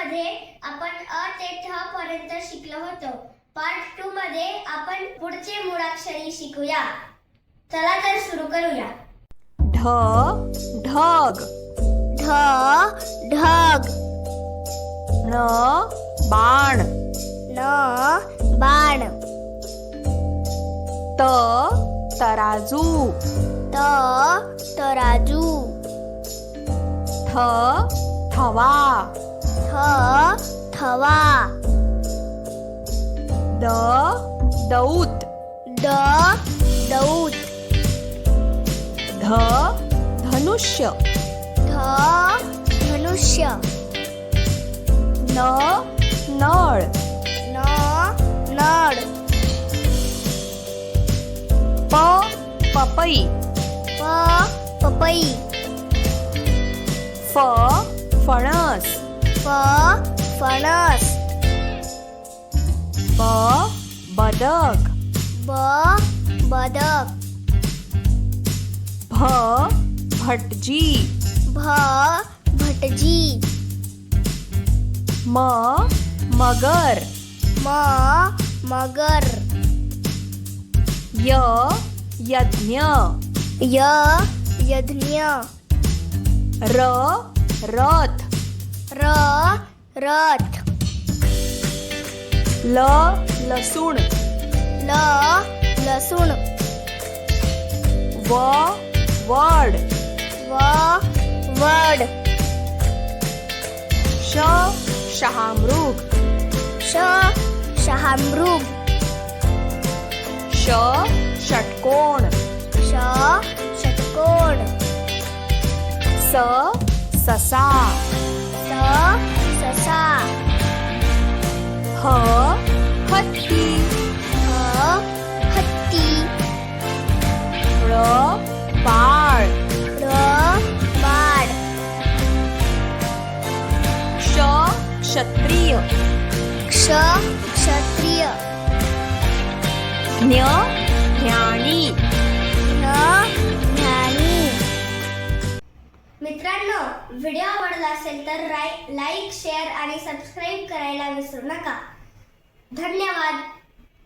मध्ये आपण अ ते ठ पर्यंत शिकलो होतो. पार्ट 2 मध्ये आपण पुढचे मूळाक्षरे शिकूया. चला तर सुरू करूया. ढ ढग, ढ ढग, ण बाण, न बाण, त तराजू, त तराजू, थ थवा, थ थवा, द दौत, द दौत, ध धनुष्य, ध धनुष्य, न नळ, न नळ, प पपई, प पपई, फ फणस, फ फणस, ब बदक, ब बदक, भ भटजी, भ भटजी, म मगर, म मगर, य यज्ञ, य यज्ञ, र रथ, र रथ, ल लसूण, ल लसूण, व वड, व वड, श शहामृग, श शहामृग, ष षटकोण, ष षटकोण, स ससा, स ससा, ह हत्ती, ह हत्ती, ळ बाळ, र बाळ, क्ष क्षत्रिय, क्ष क्षत्रिय, ज्ञ ज्ञानी. न ज्ञानी. मित्रांनो, व्हिडिओ आवडला असेल तर लाईक, शेअर आणि सबस्क्राईब करायला विसरू नका. धन्यवाद.